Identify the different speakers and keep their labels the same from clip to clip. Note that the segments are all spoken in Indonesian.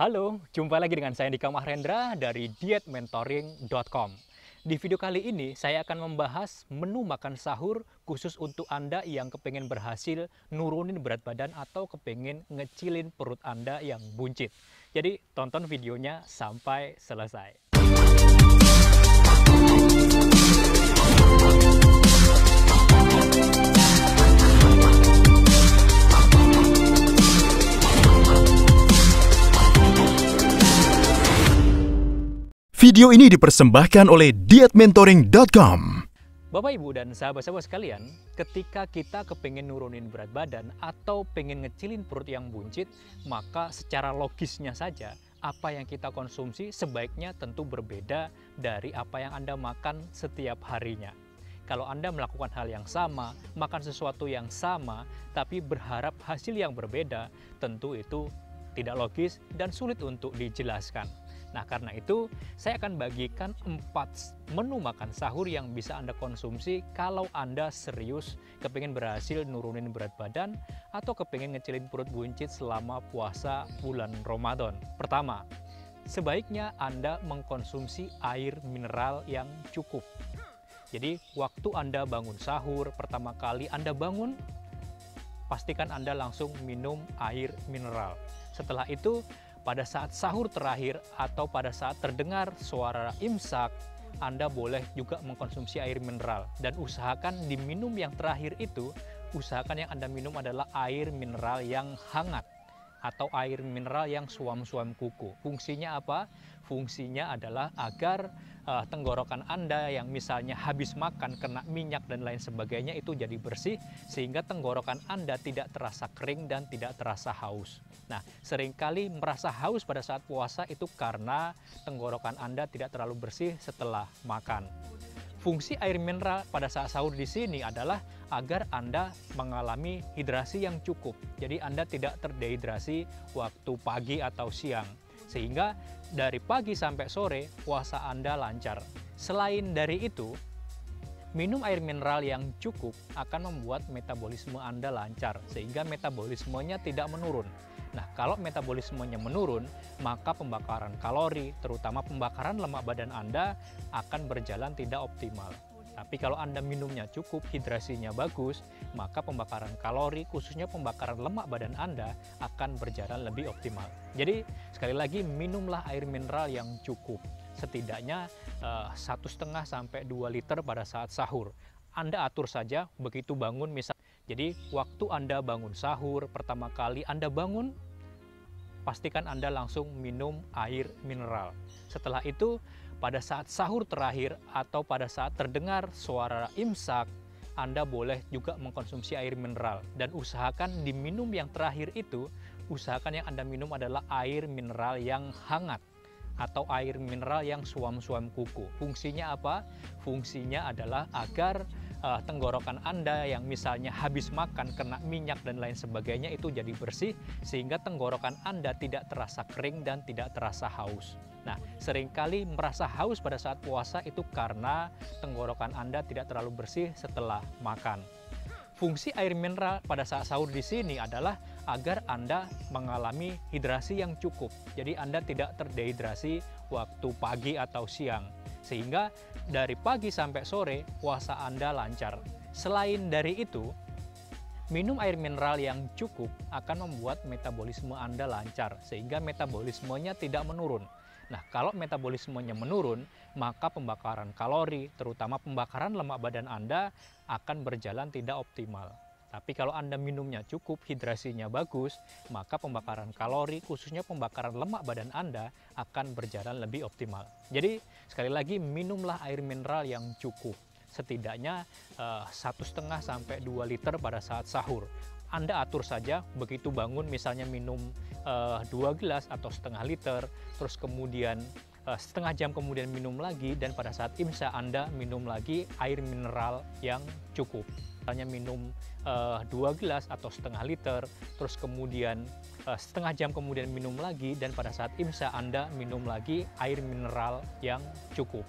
Speaker 1: Halo, jumpa lagi dengan saya Dika Mahrendra dari dietmentoring.com. Di video kali ini saya akan membahas menu makan sahur khusus untuk Anda yang kepengen berhasil nurunin berat badan atau kepengen ngecilin perut Anda yang buncit. Jadi tonton videonya sampai selesai.
Speaker 2: Video ini dipersembahkan oleh dietmentoring.com.
Speaker 1: Bapak, Ibu, dan sahabat-sahabat sekalian, ketika kita kepengen nurunin berat badan atau pengen ngecilin perut yang buncit, maka secara logisnya saja, apa yang kita konsumsi sebaiknya tentu berbeda dari apa yang Anda makan setiap harinya. Kalau Anda melakukan hal yang sama, makan sesuatu yang sama, tapi berharap hasil yang berbeda, tentu itu tidak logis dan sulit untuk dijelaskan. Nah, karena itu saya akan bagikan 4 menu makan sahur yang bisa Anda konsumsi kalau Anda serius kepengen berhasil nurunin berat badan atau kepengen ngecilin perut buncit selama puasa bulan Ramadan. Pertama, sebaiknya Anda mengkonsumsi air mineral yang cukup. Jadi, waktu Anda bangun sahur, pertama kali Anda bangun, pastikan Anda langsung minum air mineral. Setelah itu, pada saat sahur terakhir atau pada saat terdengar suara imsak, Anda boleh juga mengkonsumsi air mineral. Dan usahakan diminum yang terakhir itu, usahakan yang Anda minum adalah air mineral yang hangat atau air mineral yang suam-suam kuku. Fungsinya apa? Fungsinya adalah agar tenggorokan Anda yang misalnya habis makan, kena minyak dan lain sebagainya itu jadi bersih, sehingga tenggorokan Anda tidak terasa kering dan tidak terasa haus. Nah, seringkali merasa haus pada saat puasa itu karena tenggorokan Anda tidak terlalu bersih setelah makan. Fungsi air mineral pada saat sahur di sini adalah agar Anda mengalami hidrasi yang cukup. Jadi Anda tidak terdehidrasi waktu pagi atau siang. Sehingga dari pagi sampai sore puasa Anda lancar. Selain dari itu, minum air mineral yang cukup akan membuat metabolisme Anda lancar, sehingga metabolismenya tidak menurun. Nah, kalau metabolismenya menurun, maka pembakaran kalori, terutama pembakaran lemak badan Anda, akan berjalan tidak optimal. Tapi kalau Anda minumnya cukup, hidrasinya bagus, maka pembakaran kalori, khususnya pembakaran lemak badan Anda, akan berjalan lebih optimal. Jadi, sekali lagi, minumlah air mineral yang cukup. Setidaknya 1,5 sampai 2 liter pada saat sahur. Anda atur saja begitu bangun misal. Jadi waktu Anda bangun sahur, pertama kali Anda bangun, pastikan Anda langsung minum air mineral. Setelah itu, pada saat sahur terakhir atau pada saat terdengar suara imsak, Anda boleh juga mengkonsumsi air mineral. Dan usahakan diminum yang terakhir itu, usahakan yang Anda minum adalah air mineral yang hangat atau air mineral yang suam-suam kuku. Fungsinya apa? Fungsinya adalah agar tenggorokan Anda yang misalnya habis makan, kena minyak dan lain sebagainya itu jadi bersih, sehingga tenggorokan Anda tidak terasa kering dan tidak terasa haus. Nah, seringkali merasa haus pada saat puasa itu karena tenggorokan Anda tidak terlalu bersih setelah makan. Fungsi air mineral pada saat sahur di sini adalah agar Anda mengalami hidrasi yang cukup. Jadi Anda tidak terdehidrasi waktu pagi atau siang. Sehingga dari pagi sampai sore puasa Anda lancar. Selain dari itu, minum air mineral yang cukup akan membuat metabolisme Anda lancar, sehingga metabolismenya tidak menurun. Nah, kalau metabolismenya menurun, maka pembakaran kalori, terutama pembakaran lemak badan Anda, akan berjalan tidak optimal. Tapi kalau Anda minumnya cukup, hidrasinya bagus, maka pembakaran kalori, khususnya pembakaran lemak badan Anda, akan berjalan lebih optimal. Jadi, sekali lagi, minumlah air mineral yang cukup. Setidaknya 1,5 sampai 2 liter pada saat sahur. Anda atur saja, begitu bangun misalnya minum 2 gelas atau setengah liter, terus kemudian setengah jam kemudian minum lagi, dan pada saat imsak Anda minum lagi air mineral yang cukup. Misalnya minum 2 gelas atau setengah liter, terus kemudian setengah jam kemudian minum lagi, dan pada saat imsak Anda minum lagi air mineral yang cukup.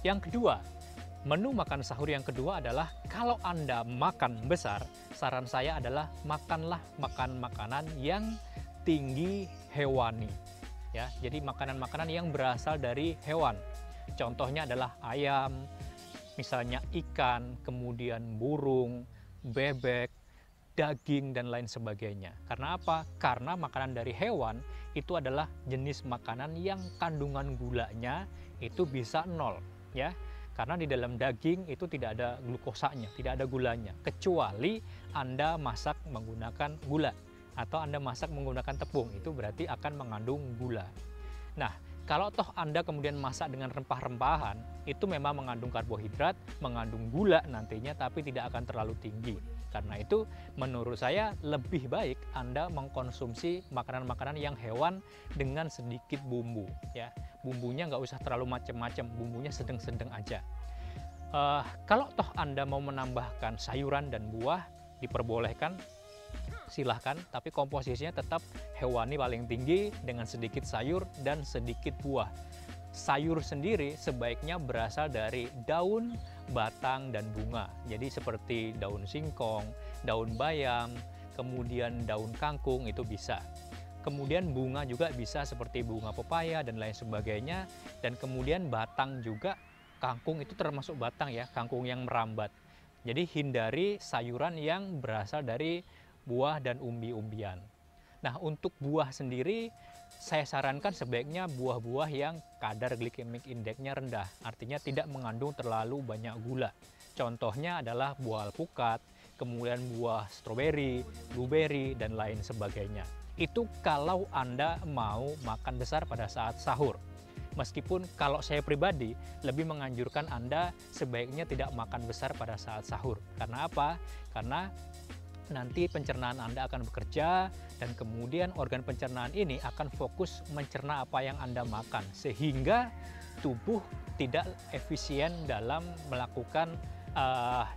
Speaker 1: Yang kedua, menu makan sahur yang kedua adalah kalau Anda makan besar, saran saya adalah makanlah makanan yang tinggi hewani. Ya, jadi makanan-makanan yang berasal dari hewan. Contohnya adalah ayam, misalnya ikan, kemudian burung, bebek, daging, dan lain sebagainya. Karena apa? Karena makanan dari hewan itu adalah jenis makanan yang kandungan gulanya itu bisa 0, ya. Karena di dalam daging itu tidak ada glukosanya, tidak ada gulanya, kecuali Anda masak menggunakan gula atau Anda masak menggunakan tepung, itu berarti akan mengandung gula. Nah, kalau toh Anda kemudian masak dengan rempah-rempahan, itu memang mengandung karbohidrat, mengandung gula nantinya, tapi tidak akan terlalu tinggi. Karena itu, menurut saya lebih baik Anda mengkonsumsi makanan-makanan yang hewan dengan sedikit bumbu. Ya, bumbunya nggak usah terlalu macam-macam, bumbunya sedang-sedang aja. Kalau toh Anda mau menambahkan sayuran dan buah, diperbolehkan, silahkan, tapi komposisinya tetap hewani paling tinggi dengan sedikit sayur dan sedikit buah. Sayur sendiri sebaiknya berasal dari daun, batang, dan bunga. Jadi seperti daun singkong, daun bayam, kemudian daun kangkung itu bisa. Kemudian bunga juga bisa seperti bunga pepaya dan lain sebagainya. Dan kemudian batang juga, kangkung itu termasuk batang ya, kangkung yang merambat. Jadi hindari sayuran yang berasal dari buah dan umbi-umbian. Nah, untuk buah sendiri saya sarankan sebaiknya buah-buah yang kadar glycemic index-nya rendah, artinya tidak mengandung terlalu banyak gula. Contohnya adalah buah alpukat, kemudian buah stroberi, blueberry, dan lain sebagainya. Itu kalau Anda mau makan besar pada saat sahur. Meskipun kalau saya pribadi lebih menganjurkan Anda sebaiknya tidak makan besar pada saat sahur. Karena apa? Karena nanti pencernaan Anda akan bekerja dan kemudian organ pencernaan ini akan fokus mencerna apa yang Anda makan, sehingga tubuh tidak efisien dalam melakukan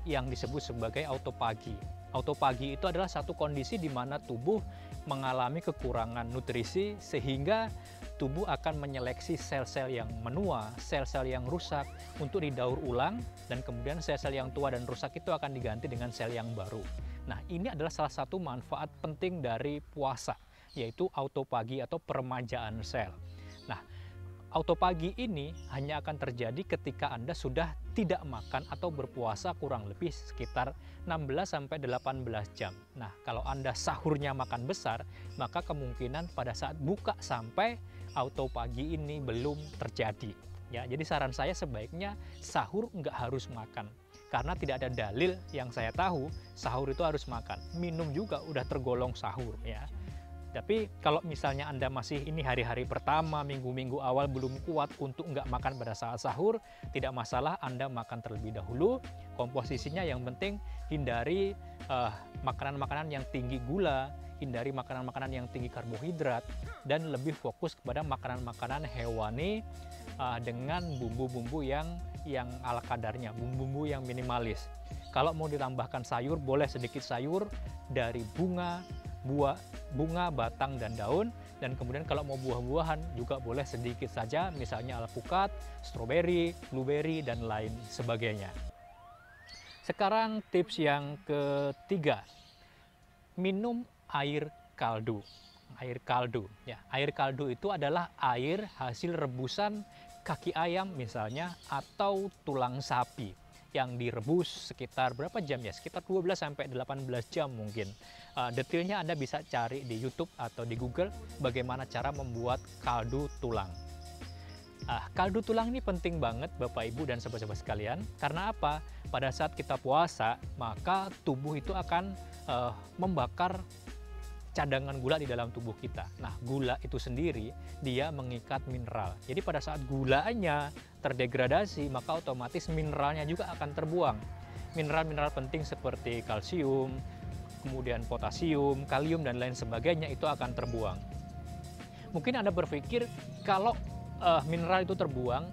Speaker 1: yang disebut sebagai autopagi. Autopagi itu adalah satu kondisi di mana tubuh mengalami kekurangan nutrisi sehingga tubuh akan menyeleksi sel-sel yang menua, sel-sel yang rusak untuk didaur ulang, dan kemudian sel-sel yang tua dan rusak itu akan diganti dengan sel yang baru. Nah, ini adalah salah satu manfaat penting dari puasa, yaitu autopagi atau peremajaan sel. Nah, autopagi ini hanya akan terjadi ketika Anda sudah tidak makan atau berpuasa kurang lebih sekitar 16-18 jam. Nah, kalau Anda sahurnya makan besar, maka kemungkinan pada saat buka sampai autopagi ini belum terjadi. Ya, jadi saran saya sebaiknya sahur nggak harus makan. Karena tidak ada dalil yang saya tahu sahur itu harus makan. Minum juga udah tergolong sahur ya. Tapi kalau misalnya Anda masih ini hari-hari pertama, minggu-minggu awal belum kuat untuk nggak makan pada saat sahur, tidak masalah Anda makan terlebih dahulu. Komposisinya yang penting hindari makanan-makanan yang tinggi gula, hindari makanan-makanan yang tinggi karbohidrat, dan lebih fokus kepada makanan-makanan hewani dengan bumbu-bumbu yang ala kadarnya, bumbu-bumbu yang minimalis. Kalau mau ditambahkan sayur, boleh sedikit sayur dari bunga, batang, dan daun. Dan kemudian kalau mau buah-buahan juga boleh sedikit saja, misalnya alpukat, stroberi, blueberry, dan lain sebagainya. Sekarang tips yang ketiga, minum air kaldu. Air kaldu, ya, air kaldu itu adalah air hasil rebusan kaki ayam misalnya atau tulang sapi yang direbus sekitar berapa jam ya? Sekitar 12-18 jam mungkin. Detailnya Anda bisa cari di YouTube atau di Google bagaimana cara membuat kaldu tulang. Kaldu tulang ini penting banget Bapak Ibu dan sahabat-sahabat sekalian. Karena apa? Pada saat kita puasa, maka tubuh itu akan membakar cadangan gula di dalam tubuh kita. Nah, gula itu sendiri dia mengikat mineral. Jadi pada saat gulanya terdegradasi, maka otomatis mineralnya juga akan terbuang. Mineral-mineral penting seperti kalsium, kemudian potasium, kalium, dan lain sebagainya itu akan terbuang. Mungkin Anda berpikir kalau mineral itu terbuang,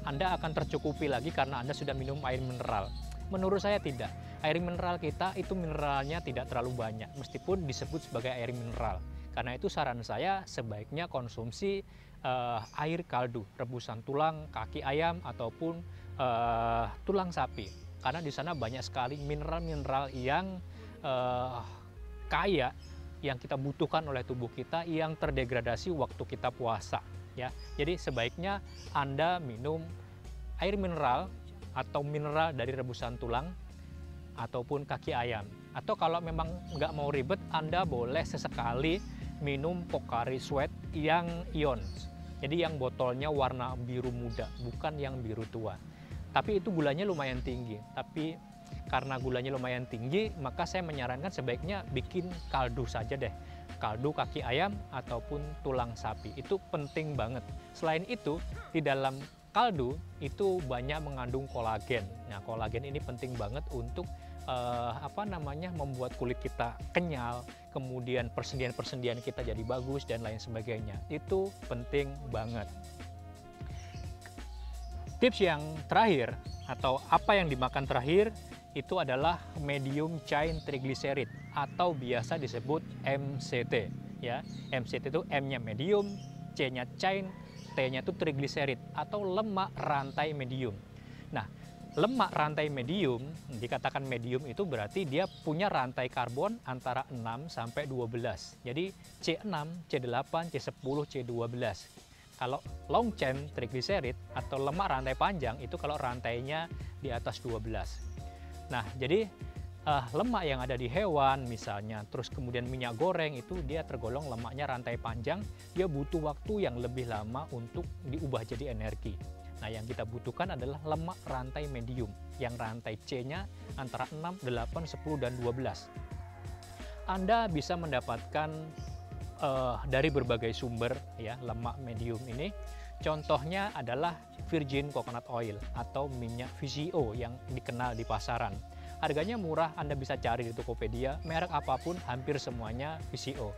Speaker 1: Anda akan tercukupi lagi karena Anda sudah minum air mineral. Menurut saya tidak. Air mineral kita itu mineralnya tidak terlalu banyak, meskipun disebut sebagai air mineral. Karena itu saran saya sebaiknya konsumsi air kaldu, rebusan tulang, kaki ayam, ataupun tulang sapi. Karena di sana banyak sekali mineral-mineral yang kaya yang kita butuhkan oleh tubuh kita yang terdegradasi waktu kita puasa ya. Jadi sebaiknya Anda minum air mineral atau mineral dari rebusan tulang ataupun kaki ayam. Atau kalau memang nggak mau ribet, Anda boleh sesekali minum Pocari Sweat yang ion. Jadi yang botolnya warna biru muda, bukan yang biru tua. Tapi itu gulanya lumayan tinggi. Tapi karena gulanya lumayan tinggi, maka saya menyarankan sebaiknya bikin kaldu saja deh. Kaldu kaki ayam ataupun tulang sapi. Itu penting banget. Selain itu, di dalam kaldu itu banyak mengandung kolagen. Nah, kolagen ini penting banget untuk membuat kulit kita kenyal, kemudian persendian-persendian kita jadi bagus dan lain sebagainya. Itu penting banget. Tips yang terakhir atau apa yang dimakan terakhir itu adalah medium chain triglyceride atau biasa disebut MCT ya. MCT itu M-nya medium, C-nya chain, T-nya itu triglyceride atau lemak rantai medium. Nah, lemak rantai medium, dikatakan medium itu berarti dia punya rantai karbon antara 6 sampai 12. Jadi C6, C8, C10, C12. Kalau long chain triglyceride atau lemak rantai panjang itu kalau rantainya di atas 12. Nah, jadi lemak yang ada di hewan misalnya, terus kemudian minyak goreng itu dia tergolong lemaknya rantai panjang, dia butuh waktu yang lebih lama untuk diubah jadi energi. Nah, yang kita butuhkan adalah lemak rantai medium, yang rantai C-nya antara 6, 8, 10, dan 12. Anda bisa mendapatkan dari berbagai sumber ya lemak medium ini. Contohnya adalah virgin coconut oil atau minyak VCO yang dikenal di pasaran. Harganya murah, Anda bisa cari di Tokopedia, merek apapun hampir semuanya VCO.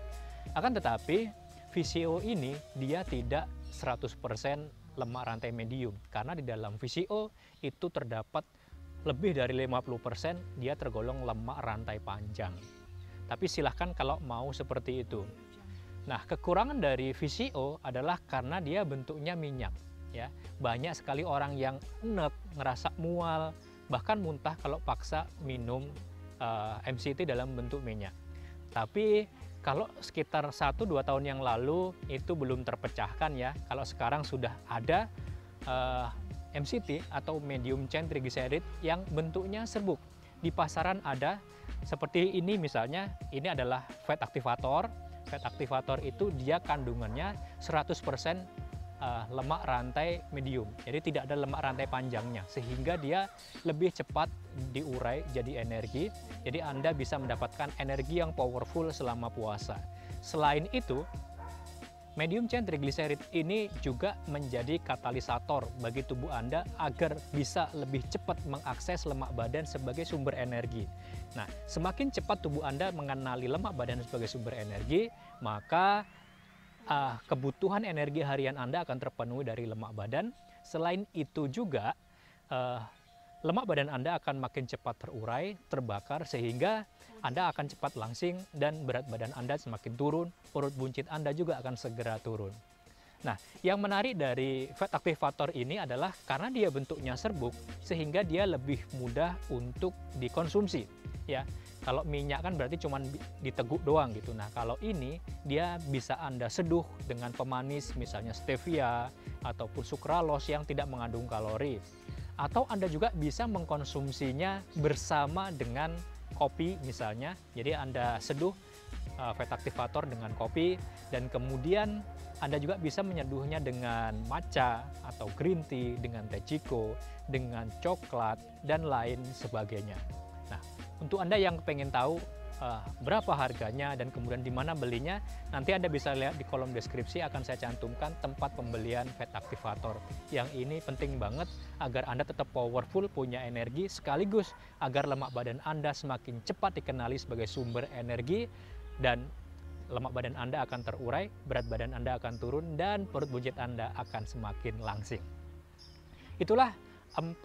Speaker 1: Akan tetapi VCO ini dia tidak 100% lemak rantai medium, karena di dalam VCO itu terdapat lebih dari 50% dia tergolong lemak rantai panjang. Tapi silahkan kalau mau seperti itu. Nah, kekurangan dari VCO adalah karena dia bentuknya minyak ya. Banyak sekali orang yang enek, ngerasa mual, bahkan muntah kalau paksa minum MCT dalam bentuk minyak. Tapi kalau sekitar 1-2 tahun yang lalu itu belum terpecahkan ya. Kalau sekarang sudah ada MCT atau medium chain triglyceride yang bentuknya serbuk. Di pasaran ada seperti ini misalnya, ini adalah fat activator. Fat activator itu dia kandungannya 100% lemak rantai medium. Jadi tidak ada lemak rantai panjangnya, sehingga dia lebih cepat diurai jadi energi. Jadi Anda bisa mendapatkan energi yang powerful selama puasa. Selain itu, medium chain triglyceride ini juga menjadi katalisator bagi tubuh Anda agar bisa lebih cepat mengakses lemak badan sebagai sumber energi. Nah, semakin cepat tubuh Anda mengenali lemak badan sebagai sumber energi, maka kebutuhan energi harian Anda akan terpenuhi dari lemak badan. Selain itu juga lemak badan Anda akan makin cepat terurai, terbakar, sehingga Anda akan cepat langsing dan berat badan Anda semakin turun, perut buncit Anda juga akan segera turun. Nah, yang menarik dari fat activator ini adalah karena dia bentuknya serbuk, sehingga dia lebih mudah untuk dikonsumsi. Ya, kalau minyak kan berarti cuma diteguk doang gitu. Nah, kalau ini dia bisa Anda seduh dengan pemanis, misalnya stevia ataupun sukralos yang tidak mengandung kalori. Atau Anda juga bisa mengkonsumsinya bersama dengan kopi misalnya. Jadi Anda seduh fat activator dengan kopi, dan kemudian Anda juga bisa menyeduhnya dengan matcha atau green tea, dengan teh chico, dengan coklat, dan lain sebagainya. Nah, untuk Anda yang pengen tahu berapa harganya dan kemudian di mana belinya, nanti Anda bisa lihat di kolom deskripsi, akan saya cantumkan tempat pembelian fat activator. Yang ini penting banget agar Anda tetap powerful, punya energi, sekaligus agar lemak badan Anda semakin cepat dikenali sebagai sumber energi, dan lemak badan Anda akan terurai, berat badan Anda akan turun, dan perut buncit Anda akan semakin langsing. Itulah 4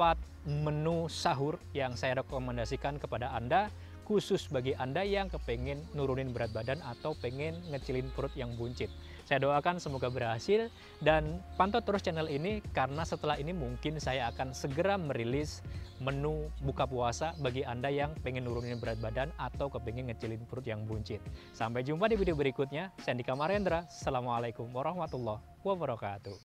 Speaker 1: menu sahur yang saya rekomendasikan kepada Anda, khusus bagi Anda yang kepengen nurunin berat badan atau pengen ngecilin perut yang buncit. Saya doakan semoga berhasil dan pantau terus channel ini karena setelah ini mungkin saya akan segera merilis menu buka puasa bagi Anda yang pengen nurunin berat badan atau kepengen ngecilin perut yang buncit. Sampai jumpa di video berikutnya. Saya Andika Marendra. Assalamualaikum warahmatullahi wabarakatuh.